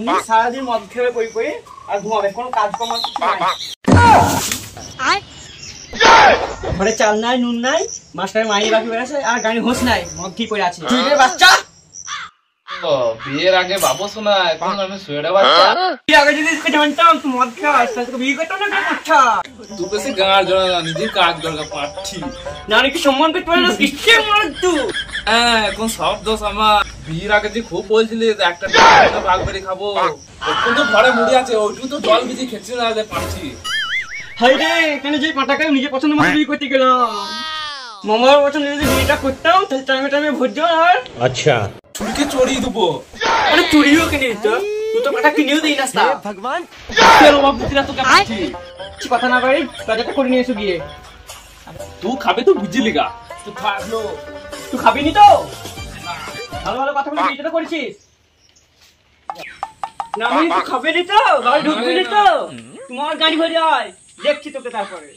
তুমি সারাদিন মদ খেয়ে কই কই আর ঘুমাবে, কোনো কাজ কম কিছু নাই। ঘরে চাল নাই, নুন নাই, মাস্টারের মাইনে বাকি বেড়েছে, আর গাড়ি হোস নাই, মদ কি করে আছে তুই রে বাচ্চা। বিয়ের আগে বাবু শোনা, এখন আমি শুয়ে বাচ্চা। বিয়ে আগে যদি জানতাম তুই মদ খাস তাহলে তোকে বিয়ে করতাম না। আচ্ছা তুই বেশি গাঁর জড়া নিজের কাজ দরকার পাচ্ছি নারী কি সম্মান করতে পারে না, কিসে মার তুই। হ্যাঁ এখন সব দোষ আমার। বিয়ের আগে যে খুব বলছিলি একটা ভাগ করে খাবো, এখন তো ঘরে মুড়ি আছে, ওইটু তো জল ভিজে খেতে না পাচ্ছি। হাই রে, এখানে যে পাটাকায় নিজে পছন্দ মতো বিয়ে করতে গেলাম, মামার পছন্দ যদি বিয়েটা করতাম তাহলে টাইমে টাইমে ভোজ আর আচ্ছা চুলকে চড়িয়ে দেবো। আরে চুরিও কিনে দিত, তুই তো পাটা কিনেও দিই না ভগবান। তোকে কিছু কথা না পারি বাজারটা করে নিয়ে এসো গিয়ে। তুই খাবে তো বুঝলি গা, তুই খাবলো, তুই খাবি নি তো? ভালো ভালো কথা বলে বিয়েটা করেছিস না? আমি তুই খাবে নি তো? গাড়ি ঢুকবি নি তো? তোমার গাড়ি ভরে যায়, দেখছি তোকে তারপরে।